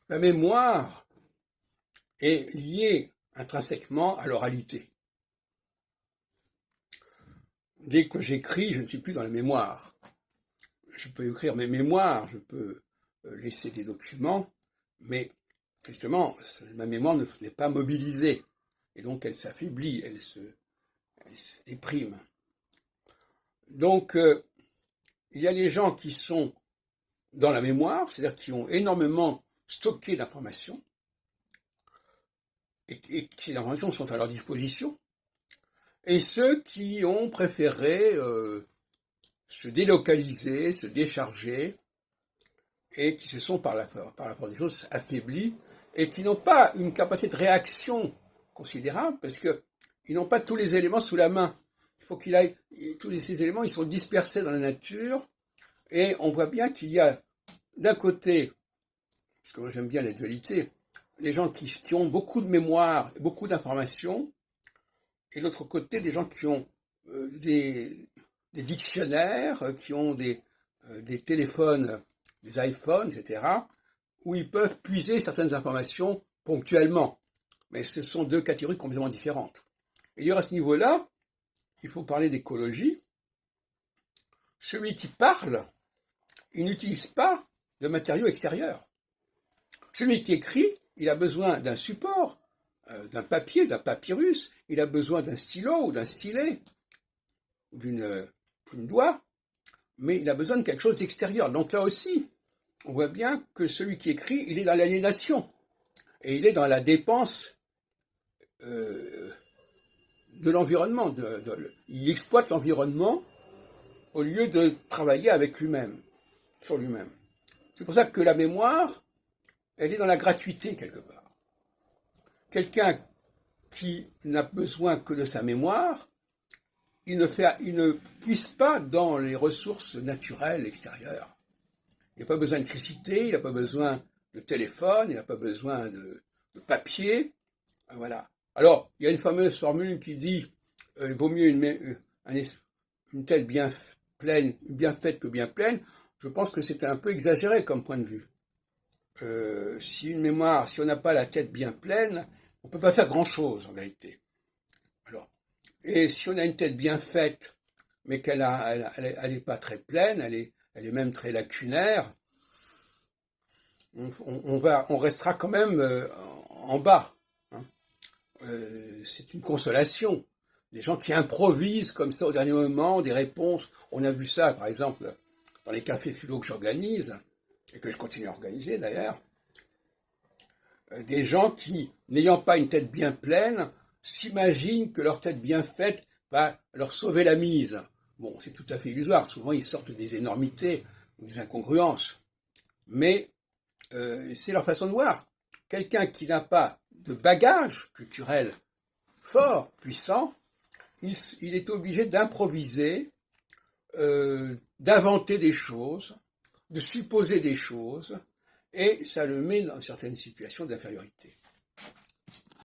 La mémoire est liée intrinsèquement à l'oralité. Dès que j'écris, je ne suis plus dans la mémoire. Je peux écrire mes mémoires, je peux laisser des documents, mais justement, ma mémoire n'est pas mobilisée. Et donc, elle s'affaiblit, elle se déprime. Donc, il y a les gens qui sont dans la mémoire, c'est-à-dire qui ont énormément stocké d'informations, et que ces informations sont à leur disposition, et ceux qui ont préféré se délocaliser, se décharger, et qui se sont par la force des choses affaiblis, et qui n'ont pas une capacité de réaction considérable, parce qu'ils n'ont pas tous les éléments sous la main. Il faut qu'il aille, tous ces éléments, ils sont dispersés dans la nature, et on voit bien qu'il y a d'un côté, parce que moi j'aime bien la dualité, les gens qui ont beaucoup de mémoire, beaucoup d'informations, et de l'autre côté, des gens qui ont des dictionnaires, qui ont des téléphones, des iPhones, etc., où ils peuvent puiser certaines informations ponctuellement. Mais ce sont deux catégories complètement différentes. Et d'ailleurs, à ce niveau-là, il faut parler d'écologie. Celui qui parle, il n'utilise pas de matériaux extérieurs. Celui qui écrit, il a besoin d'un support, d'un papier, d'un papyrus, il a besoin d'un stylo ou d'un stylet, ou d'une doigt, mais il a besoin de quelque chose d'extérieur. Donc là aussi, on voit bien que celui qui écrit, il est dans l'aliénation, et il est dans la dépense de l'environnement. Il exploite l'environnement au lieu de travailler avec lui-même, sur lui-même. C'est pour ça que la mémoire, elle est dans la gratuité quelque part. Quelqu'un qui n'a besoin que de sa mémoire, il ne puise pas dans les ressources naturelles extérieures. Il n'a pas besoin d'électricité, il n'a pas besoin de téléphone, il n'a pas besoin de papier. Voilà. Alors, il y a une fameuse formule qui dit il vaut mieux une tête bien faite que bien pleine. Je pense que c'est un peu exagéré comme point de vue. Si on n'a pas la tête bien pleine, on ne peut pas faire grand-chose en vérité. Alors, et si on a une tête bien faite, mais qu'elle n'est pas très pleine, elle est même très lacunaire, on restera quand même en bas. Hein. C'est une consolation. Des gens qui improvisent comme ça au dernier moment, des réponses. On a vu ça, par exemple, dans les cafés philo que j'organise, et que je continue à organiser d'ailleurs. Des gens qui, n'ayant pas une tête bien pleine, s'imaginent que leur tête bien faite va leur sauver la mise. Bon, c'est tout à fait illusoire. Souvent, ils sortent des énormités, des incongruences. Mais c'est leur façon de voir. Quelqu'un qui n'a pas de bagage culturel fort, puissant, il est obligé d'improviser, d'inventer des choses, de supposer des choses, et ça le met dans certaines situations d'infériorité.